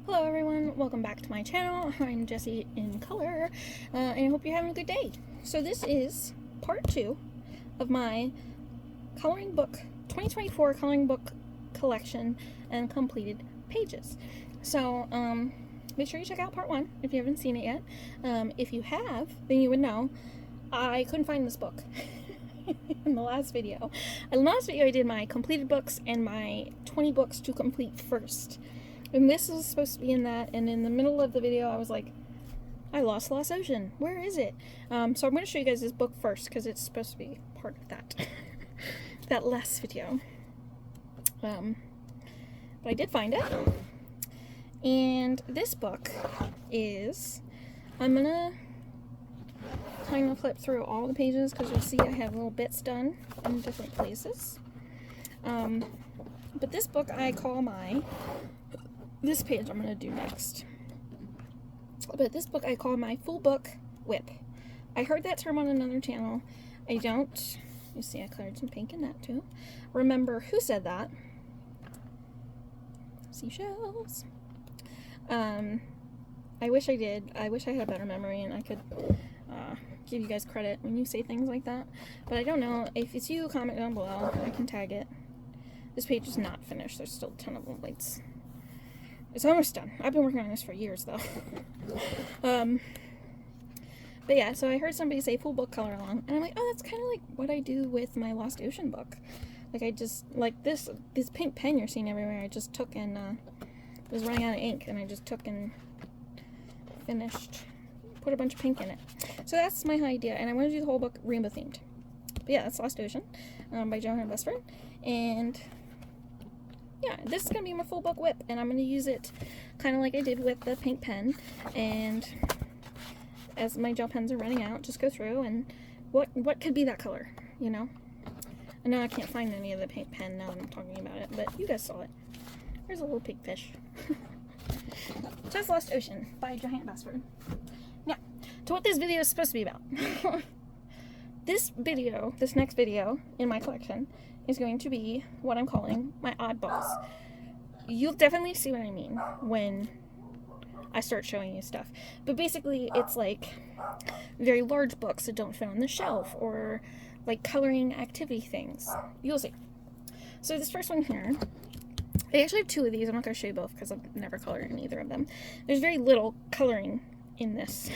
Hello everyone, welcome back to my channel. I'm Jessie in color, and I hope you're having a good day. So this is part 2 of my coloring book, 2024 coloring book collection and completed pages. So make sure you check out part 1 if you haven't seen it yet. If you have, then you would know I couldn't find this book in the last video. In the last video I did my completed books and my 20 books to complete first. And this was supposed to be in that, and in the middle of the video I was like, I lost Lost Ocean. Where is it? So I'm going to show you guys this book first because it's supposed to be part of that that last video. But I did find it. And this book is, I'm going to kind of flip through all the pages because you'll see I have little bits done in different places. But this book I call this page I'm going to do next. But this book I call my full book whip. I heard that term on another channel. I don't, you see I colored some pink in that too. Remember who said that. Seashells. I wish I did. I wish I had a better memory and I could give you guys credit when you say things like that. But I don't know. If it's you, comment down below. I can tag it. This page is not finished. There's still a ton of little lights. It's almost done. I've been working on this for years, though. But yeah, so I heard somebody say full book color along, and I'm like, oh, that's kind of like what I do with my Lost Ocean book. Like, I just, like this pink pen you're seeing everywhere, I just took and, was running out of ink, and I just took and finished, put a bunch of pink in it. So that's my idea, and I want to do the whole book rainbow themed. But yeah, that's Lost Ocean, by Johanna Bestford, and yeah, this is going to be my full book whip, and I'm going to use it kind of like I did with the pink pen, and as my gel pens are running out, just go through, and what could be that color, you know? I know I can't find any of the pink pen now that I'm talking about it, but you guys saw it. There's a little pink fish. Just Lost Ocean by Johanna Bestford. Now, to what this video is supposed to be about. This next video in my collection is going to be what I'm calling my oddballs. You'll definitely see what I mean when I start showing you stuff. But basically, it's like very large books that don't fit on the shelf, or like coloring activity things. You'll see. So this first one here, I actually have 2 of these. I'm not going to show you both because I've never colored in either of them. There's very little coloring in this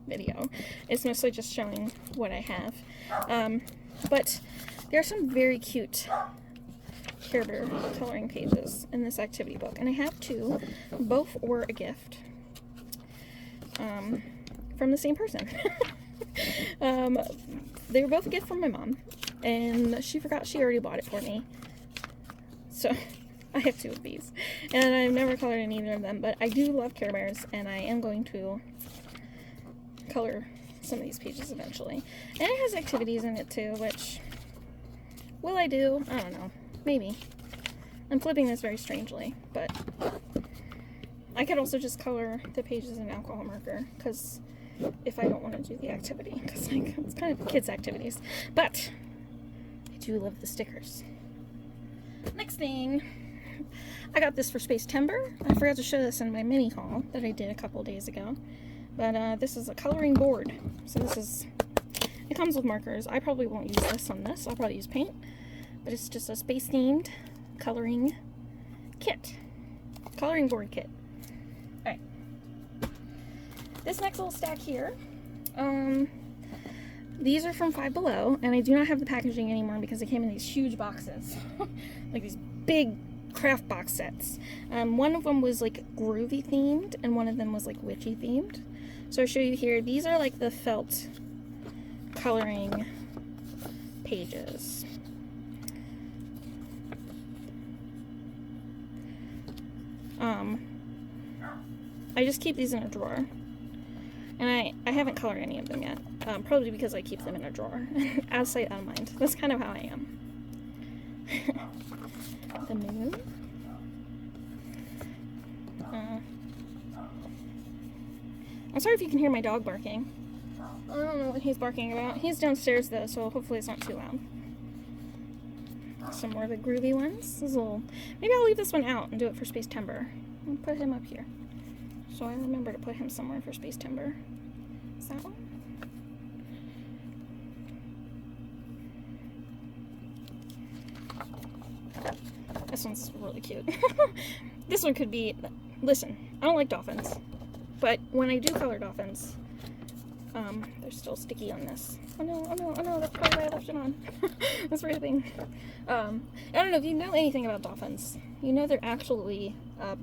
video. It's mostly just showing what I have. But there are some very cute Care Bear coloring pages in this activity book, and I have 2. Both were a gift from the same person. They were both a gift from my mom, and she forgot she already bought it for me. So I have 2 of these, and I've never colored in either of them, but I do love Care Bears, and I am going to color some of these pages eventually. And it has activities in it too, which, will I do? I don't know. Maybe. I'm flipping this very strangely, but I could also just color the pages in alcohol marker, because if I don't want to do the activity, because like, it's kind of kids' activities. But I do love the stickers. Next thing, I got this for Space Timber. I forgot to show this in my mini haul that I did a couple days ago. But this is a coloring board. So it comes with markers. I probably won't use this on this. I'll probably use paint. But it's just a space-themed coloring kit. Coloring board kit. Alright. This next little stack here, these are from Five Below, and I do not have the packaging anymore because they came in these huge boxes. Like these big craft box sets. One of them was like groovy themed, and one of them was like witchy themed. So I'll show you here. These are like the felt coloring pages. I just keep these in a drawer, and I haven't colored any of them yet, probably because I keep them in a drawer. Out of sight, out of mind. That's kind of how I am. The moon. I'm sorry if you can hear my dog barking. I don't know what he's barking about. He's downstairs though, so hopefully it's not too loud. Some more of the groovy ones. This is a little... Maybe I'll leave this one out and do it for Space Timber. I'll put him up here. So I remember to put him somewhere for Space Timber. Is that one? This one's really cute. This one could be... Listen, I don't like dolphins. But when I do color dolphins, they're still sticky on this. Oh no, oh no, oh no, that's probably why I left it on. That's the thing. I don't know if you know anything about dolphins. You know they're actually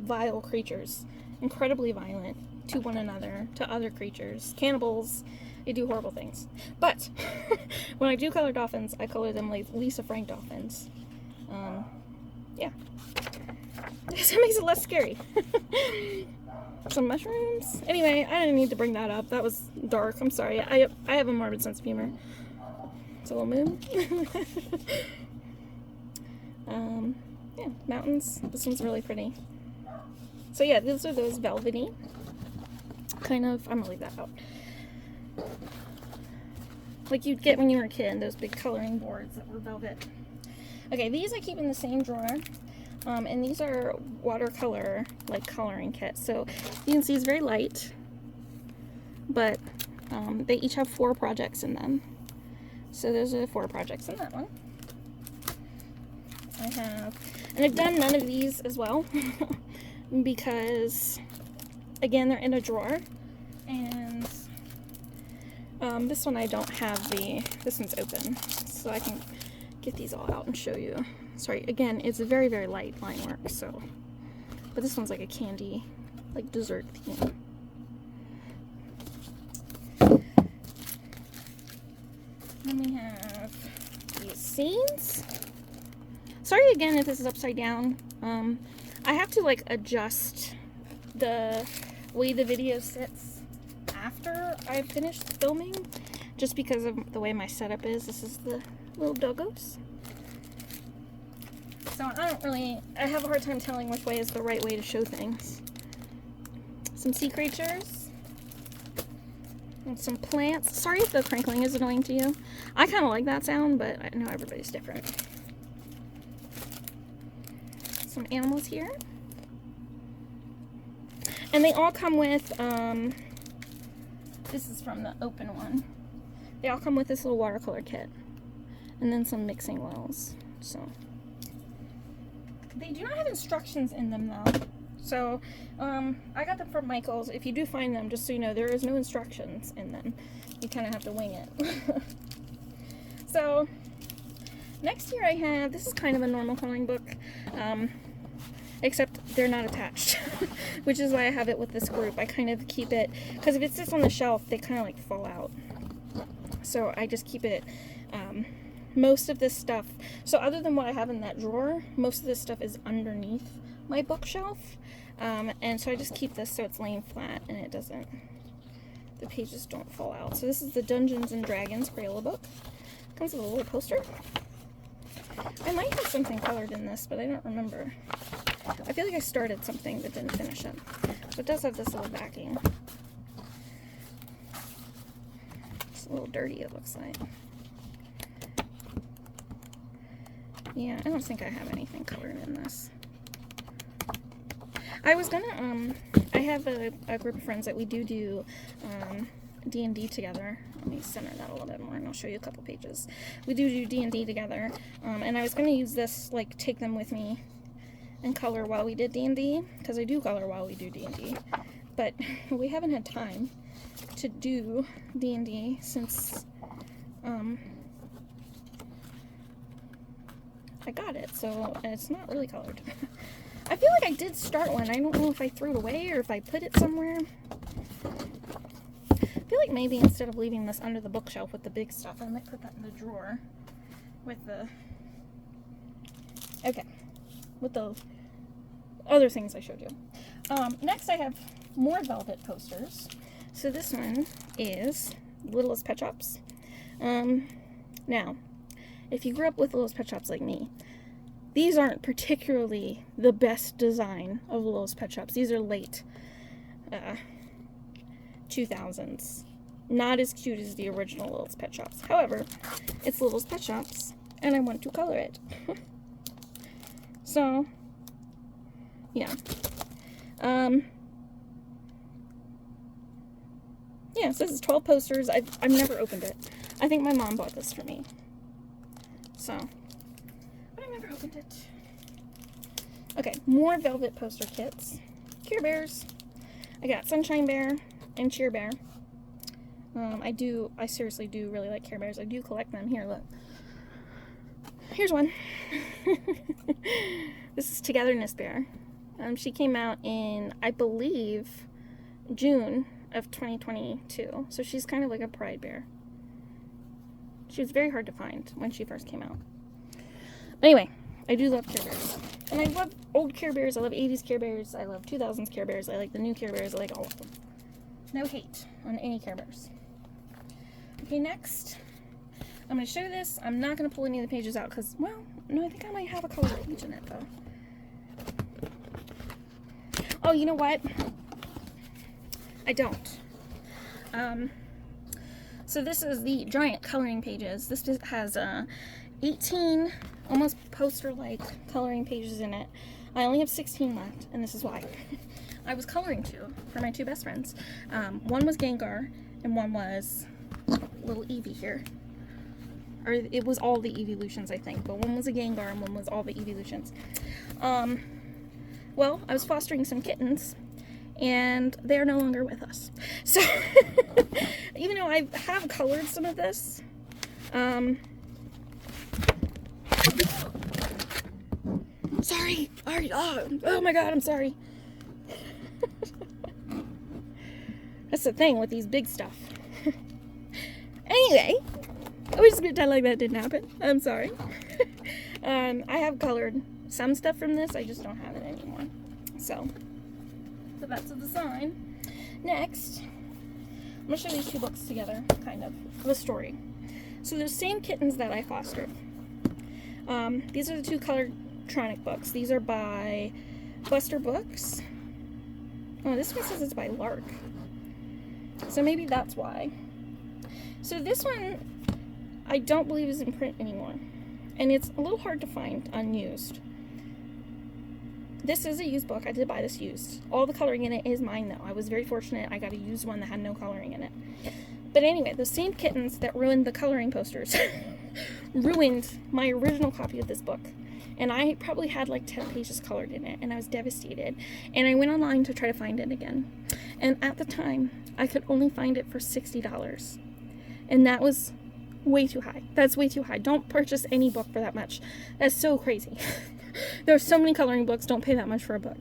vile creatures. Incredibly violent to one another, to other creatures. Cannibals. They do horrible things. But when I do color dolphins, I color them like Lisa Frank dolphins. Yeah. So it makes it less scary. Some mushrooms. Anyway, I didn't need to bring that up. That was dark. I'm sorry. I have a morbid sense of humor. It's a little moon. Yeah, mountains. This one's really pretty. So yeah, these are those velvety kind of. I'm gonna leave that out. Like you'd get when you were a kid, those big coloring boards that were velvet. Okay, these I keep in the same drawer. And these are watercolor, like, coloring kits. So you can see it's very light, but they each have 4 projects in them. So those are the 4 projects in that one. And I've done none of these as well, because, again, they're in a drawer. And this one I don't have this one's open, so I can get these all out and show you. Sorry, again, it's a very, very light line work, so. But this one's like a candy, like dessert theme. Then we have these scenes. Sorry again if this is upside down. I have to like adjust the way the video sits after I've finished filming, just because of the way my setup is. This is the little doggos. So I have a hard time telling which way is the right way to show things. Some sea creatures. And some plants. Sorry if the crinkling is annoying to you. I kind of like that sound, but I know everybody's different. Some animals here. And they all come with, this is from the open one. They all come with this little watercolor kit. And then some mixing wells. So... They do not have instructions in them, though. So, I got them from Michael's. If you do find them, just so you know, there is no instructions in them. You kind of have to wing it. So, next here I have, this is kind of a normal coloring book, except they're not attached, which is why I have it with this group. I kind of keep it, because if it sits on the shelf, they kind of like fall out. So, I just keep it, most of this stuff, so other than what I have in that drawer, most of this stuff is underneath my bookshelf, and so I just keep this so it's laying flat and it doesn't, the pages don't fall out. So this is the Dungeons and Dragons Crayola book. Comes with a little poster. I might have something colored in this, but I don't remember. I feel like I started something but didn't finish it. So it does have this little backing. It's a little dirty, it looks like. Yeah, I don't think I have anything colored in this. I was gonna, I have a group of friends that we do D&D together. Let me center that a little bit more and I'll show you a couple pages. We do D&D together, and I was gonna use this, like, take them with me and color while we did D&D, because I do color while we do D&D, but we haven't had time to do D&D since, I got it, so it's not really colored. I feel like I did start one. I don't know if I threw it away or if I put it somewhere. I feel like maybe instead of leaving this under the bookshelf with the big stuff, I might put that in the drawer with the... Okay. With the other things I showed you. Next I have more velvet posters. So this one is Littlest Pet Shops. Now, if you grew up with Littlest Pet Shops like me, these aren't particularly the best design of Littlest Pet Shops. These are late 2000s. Not as cute as the original Littlest Pet Shops. However, it's Littlest Pet Shops, and I want to color it. So, yeah. yeah, it says 12 posters. I've never opened it. I think my mom bought this for me. So, but I never opened it. Okay, more velvet poster kits. Care Bears. I got Sunshine Bear and Cheer Bear. I seriously do really like Care Bears. I do collect them. Here, look. Here's one. This is Togetherness Bear. She came out in, I believe, June of 2022. So she's kind of like a pride bear. She was very hard to find when she first came out. Anyway, I do love Care Bears. And I love old Care Bears. I love 80s Care Bears. I love 2000s Care Bears. I like the new Care Bears. I like all of them. No hate on any Care Bears. Okay, next. I'm going to show you this. I'm not going to pull any of the pages out because, well, no, I think I might have a colored page in it, though. Oh, you know what? I don't. So this is the giant coloring pages. This has 18 almost poster-like coloring pages in it. I only have 16 left, and this is why. I was coloring two for my two best friends. One was Gengar, and one was little Eevee here. Or it was all the evolutions, I think, but one was a Gengar and one was all the evolutions. Well, I was fostering some kittens, and they're no longer with us. So, even though I have colored some of this, sorry. Oh my god, I'm sorry. That's the thing with these big stuff. Anyway, I was just gonna pretend like that didn't happen. I'm sorry. I have colored some stuff from this, I just don't have it anymore. So that's the sign. Next, I'm gonna show these two books together, kind of, the story. So the same kittens that I fostered. These are the two colored-tronic books. These are by Buster Books. Oh, this one says it's by Lark. So maybe that's why. So this one, I don't believe is in print anymore. And it's a little hard to find unused. This is a used book. I did buy this used. All the coloring in it is mine, though. I was very fortunate. I got a used one that had no coloring in it. But anyway, the same kittens that ruined the coloring posters ruined my original copy of this book. And I probably had like 10 pages colored in it, and I was devastated. And I went online to try to find it again. And at the time, I could only find it for $60. And that was way too high. That's way too high. Don't purchase any book for that much. That's so crazy. There are so many coloring books. Don't pay that much for a book.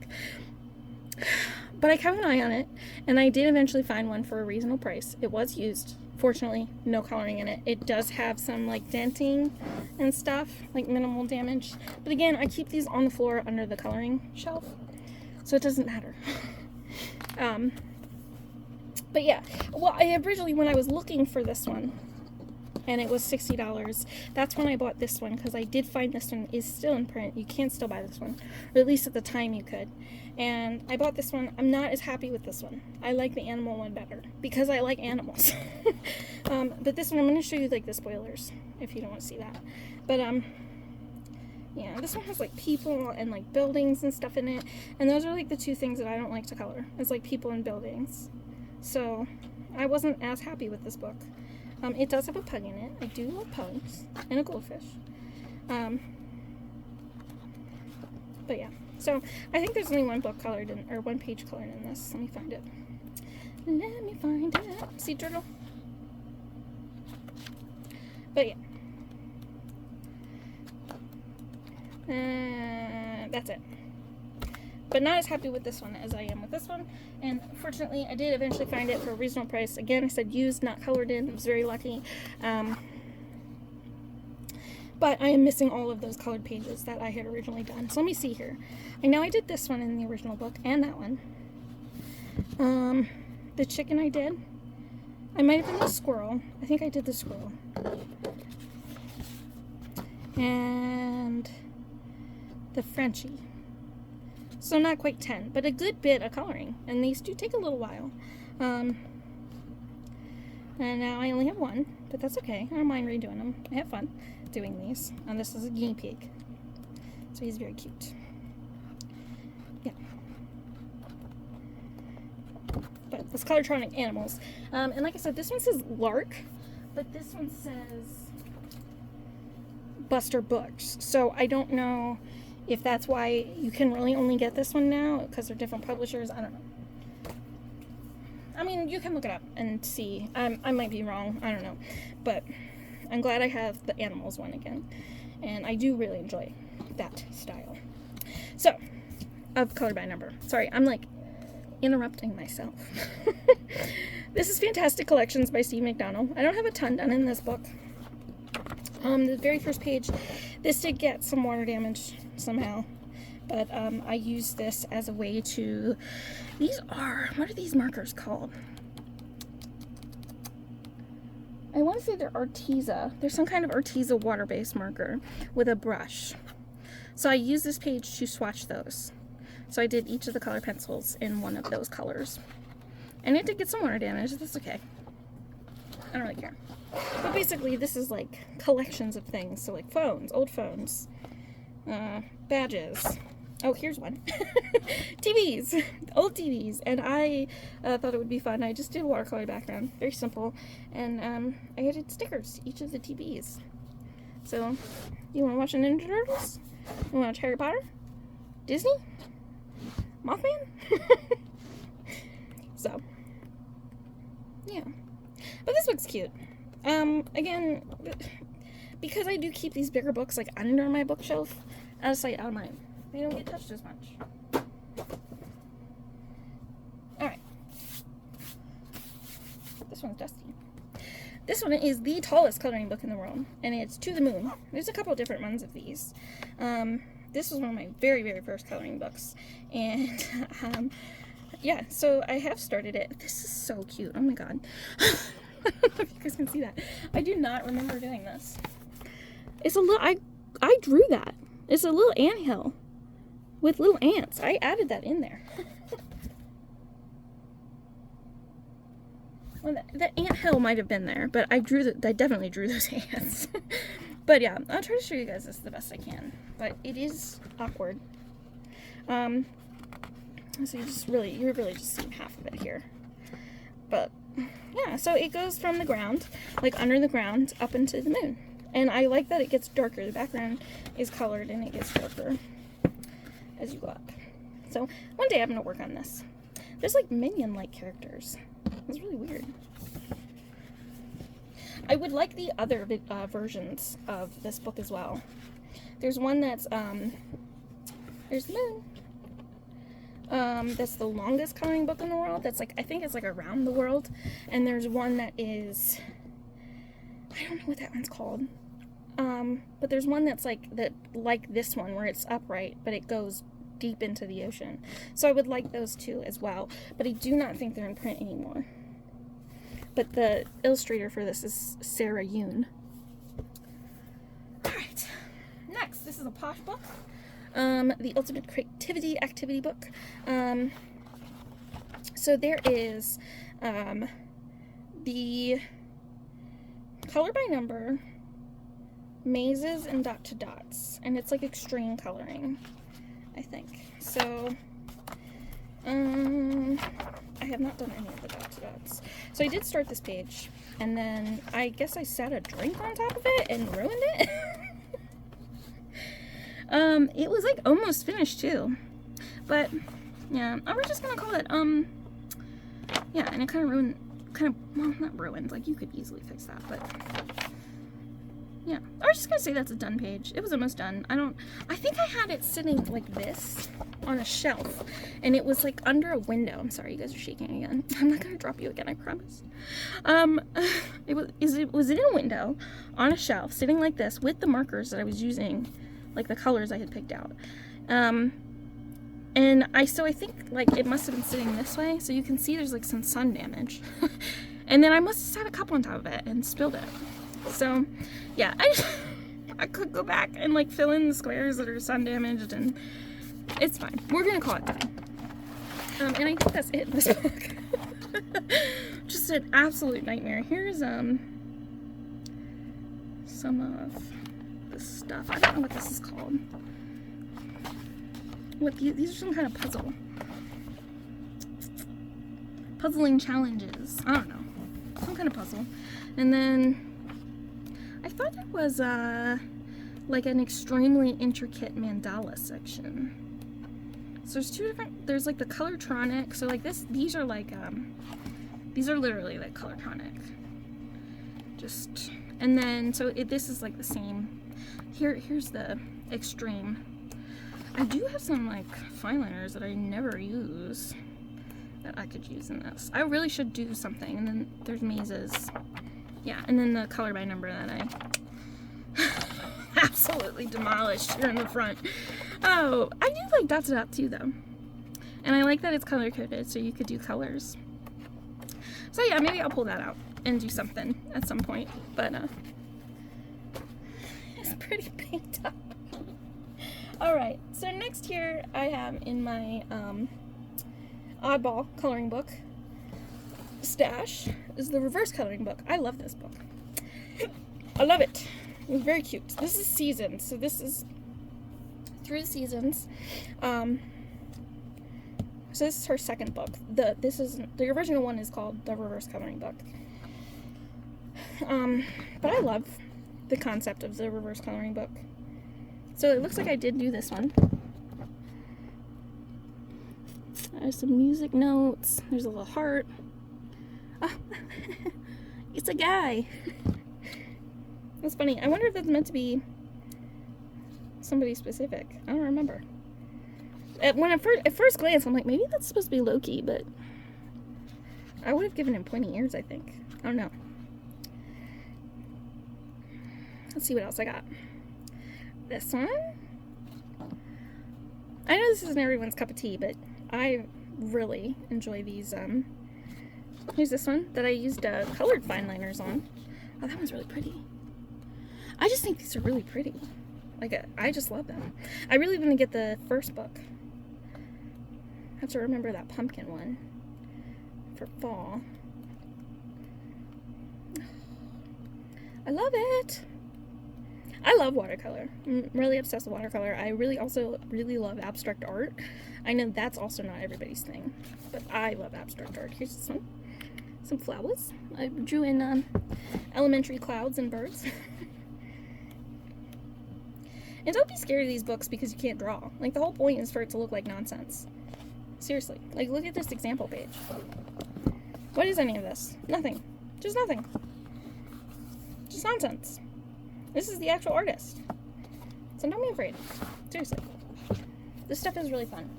But I kept an eye on it, and I did eventually find one for a reasonable price. It was used. Fortunately, no coloring in it. It does have some like denting and stuff, like minimal damage. But again, I keep these on the floor under the coloring shelf, so it doesn't matter. But yeah, well, I originally, when I was looking for this one, and it was $60, that's when I bought this one, because I did find this one is still in print. You can still buy this one, or at least at the time you could. And I bought this one. I'm not as happy with this one. I like the animal one better, because I like animals. But this one, I'm going to show you like the spoilers, if you don't want to see that. But yeah, this one has like people and like buildings and stuff in it, and those are like the two things that I don't like to color. It's like people and buildings. So I wasn't as happy with this book. It does have a pug in it. I do love pugs, and a goldfish. But yeah, so I think there's only one book colored in, or one page colored in this. Let me find it. Let me find it. Sea turtle. But yeah, that's it. But not as happy with this one as I am with this one. And fortunately, I did eventually find it for a reasonable price. Again, I said used, not colored in. I was very lucky. But I am missing all of those colored pages that I had originally done. So let me see here. I know I did this one in the original book, and that one. The chicken I did. I might have been the squirrel. I think I did the squirrel. And the Frenchie. So not quite 10, but a good bit of coloring. And these do take a little while. And now I only have one, but that's okay. I don't mind redoing them. I have fun doing these. And this is a guinea pig. So he's very cute. Yeah. But It's Colortronic Animals. And like I said, this one says Lark, but this one says Buster Books. So I don't know if that's why you can really only get this one now, because they're different publishers. I don't know. I mean, you can look it up and see. I might be wrong. I don't know. But I'm glad I have the animals one again. And I do really enjoy that style. So, of color by number. Sorry, I'm like interrupting myself. This is Fantastic Collections by Steve McDonald. I don't have a ton done in this book. The very first page, this did get some water damage somehow. But I use this as a way to, what are these markers called? I want to say they're Arteza. They're some kind of Arteza water-based marker with a brush. So I use this page to swatch those. So I did each of the color pencils in one of those colors. And it did get some water damage, that's okay. I don't really care. But basically this is like collections of things. So like phones, old phones, badges. Oh, here's one. TVs, old TVs, and I thought it would be fun. I just did a watercolor background, very simple, and I added stickers to each of the TVs. So, you want to watch the Ninja Turtles? You want to watch Harry Potter? Disney? Mothman? So, yeah. But this looks cute. Again, because I do keep these bigger books like under my bookshelf, out of sight, out of mind. They don't get touched as much. Alright. This one's dusty. This one is the tallest coloring book in the world, and it's To the Moon. There's a couple of different ones of these. This was one of my very, very first coloring books. And, yeah, so I have started it. This is so cute. Oh my god. I don't know if you guys can see that. I do not remember doing this. It's a little, I drew that. It's a little anthill with little ants. I added that in there. Well, the anthill might have been there, but I definitely drew those ants. But yeah, I'll try to show you guys this the best I can. But it is awkward. So you're really just seeing half of it here. But yeah, so it goes from the ground, like under the ground, up into the moon. And I like that it gets darker. The background is colored and it gets darker as you go up. So one day I'm going to work on this. There's like minion-like characters. It's really weird. I would like the other versions of this book as well. There's one that's, there's the moon. That's the longest coloring book in the world. That's like, I think it's like around the world. And there's one that is, I don't know what that one's called. But there's one that's like this one where it's upright, but it goes deep into the ocean. So I would like those two as well, but I do not think they're in print anymore. But the illustrator for this is Sarah Yoon. Alright, next, this is a posh book. The Ultimate Creativity Activity Book. So there is the color by number, mazes, and dot to dots, and it's like extreme coloring, I think. So I have not done any of the dot to dots. So I did start this page, and then I guess I sat a drink on top of it and ruined it. It was like almost finished too, but yeah, we're just gonna call it yeah, and it kind of ruined, well, not ruined, like you could easily fix that, but yeah, I was just gonna say that's a done page. It was almost done. I think I had it sitting like this on a shelf, and it was like under a window. I'm sorry, you guys are shaking again. I'm not gonna drop you again, I promise. It was in a window on a shelf, sitting like this with the markers that I was using, like the colors I had picked out. And I think like it must have been sitting this way, so you can see there's like some sun damage. And then I must have sat a cup on top of it and spilled it. So yeah, I could go back and like fill in the squares that are sun damaged, and it's fine. We're gonna call it done. And I think that's it in this book. Just an absolute nightmare. Here's some of the stuff. I don't know what this is called. What these are some kind of puzzling challenges. I don't know. Some kind of puzzle. And then I thought there was like an extremely intricate mandala section. So there's two different, there's like the Colortronic. So like these are like, these are literally like Colortronic. Just, and then, so this is like the same. Here's the extreme. I do have some like fine liners that I never use that I could use in this. I really should do something. And then there's mazes. Yeah, and then the color by number that I absolutely demolished here in the front. Oh, I do like dot to dot too though. And I like that it's color coded so you could do colors. So yeah, maybe I'll pull that out and do something at some point. But it's pretty paint up. Alright, so next here I have in my Oddball coloring book stash is the reverse coloring book. I love this book. I love it. It's very cute. This is seasons, so this is through the seasons. So this is her second book. The original one is called the reverse coloring book. But I love the concept of the reverse coloring book. So it looks like I did do this one. There's some music notes. There's a little heart. Oh, it's a guy. That's funny. I wonder if that's meant to be somebody specific. I don't remember. At first glance, I'm like, maybe that's supposed to be Loki, but I would have given him pointy ears, I think. I don't know. Let's see what else I got. This one. I know this isn't everyone's cup of tea, but I really enjoy these. Here's this one that I used colored fine liners on. Oh, that one's really pretty. I just think these are really pretty. Like, I just love them. I really want to get the first book. I have to remember that pumpkin one for fall. I love it. I love watercolor. I'm really obsessed with watercolor. I also really love abstract art. I know that's also not everybody's thing, but I love abstract art. Here's this one. Some flowers. I drew in elementary clouds and birds. And don't be scared of these books because you can't draw. Like, the whole point is for it to look like nonsense. Seriously. Like, look at this example page. What is any of this? Nothing. Just nothing. Just nonsense. This is the actual artist. So don't be afraid. Seriously. This stuff is really fun.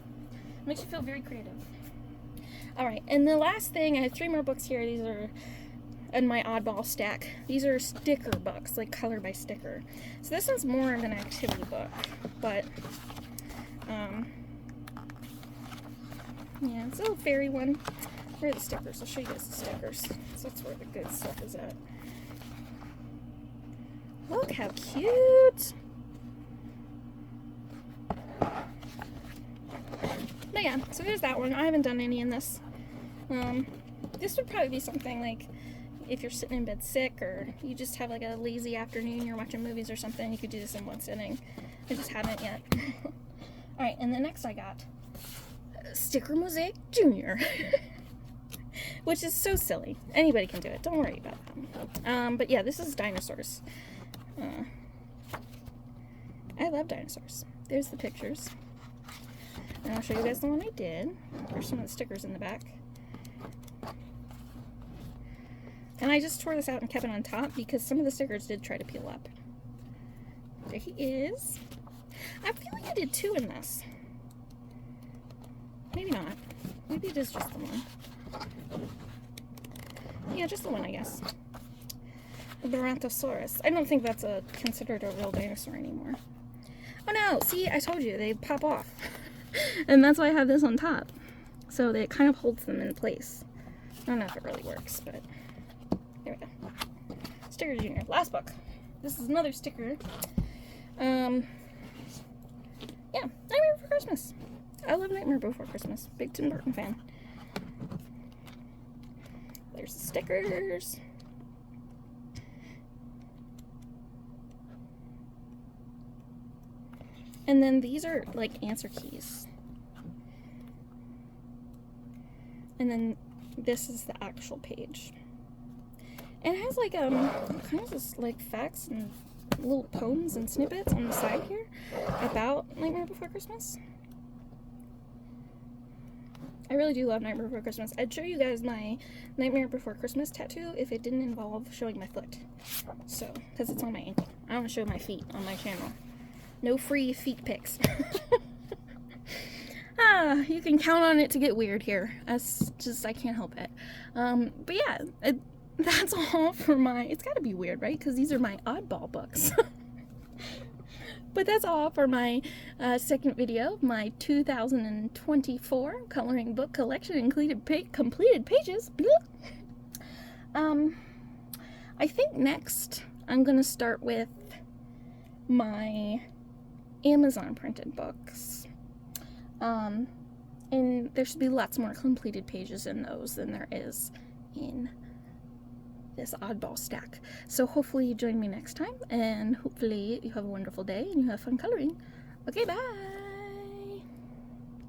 It makes you feel very creative. Alright, and the last thing, I have 3 more books here. These are in my Oddball stack. These are sticker books, like color by sticker. So this one's more of an activity book, but yeah, it's a little fairy one. Where are the stickers? I'll show you guys the stickers. So that's where the good stuff is at. Look how cute! But yeah, so there's that one. I haven't done any in this. This would probably be something like if you're sitting in bed sick or you just have like a lazy afternoon, you're watching movies or something, you could do this in one sitting. I just haven't yet. Alright, and the next I got Sticker Mosaic Junior. Which is so silly. Anybody can do it. Don't worry about them. But yeah, this is dinosaurs. I love dinosaurs. There's the pictures. And I'll show you guys the one I did. There's some of the stickers in the back. And I just tore this out and kept it on top because some of the stickers did try to peel up. There he is. I feel like I did 2 in this. Maybe not. Maybe it is just the one. Yeah, just the one, I guess. The Brontosaurus. I don't think that's considered a real dinosaur anymore. Oh no! See, I told you, they pop off. And that's why I have this on top. So that it kind of holds them in place. I don't know if it really works, but there we go. Sticker Junior. Last book. This is another sticker. Yeah, Nightmare Before Christmas. I love Nightmare Before Christmas. Big Tim Burton fan. There's the stickers. And then these are like answer keys. And then this is the actual page. And it has like all kinds of like facts and little poems and snippets on the side here about Nightmare Before Christmas. I really do love Nightmare Before Christmas. I'd show you guys my Nightmare Before Christmas tattoo if it didn't involve showing my foot. So, because it's on my ankle. I don't want to show my feet on my channel. No free feet pics. You can count on it to get weird here. That's just, I can't help it. But yeah, that's all for my, it's gotta be weird, right? Because these are my oddball books. But that's all for my second video of my 2024 coloring book collection, completed pages. I think next I'm gonna start with my Amazon printed books. And there should be lots more completed pages in those than there is in this oddball stack. So hopefully you join me next time, and hopefully you have a wonderful day and you have fun coloring. Okay, bye!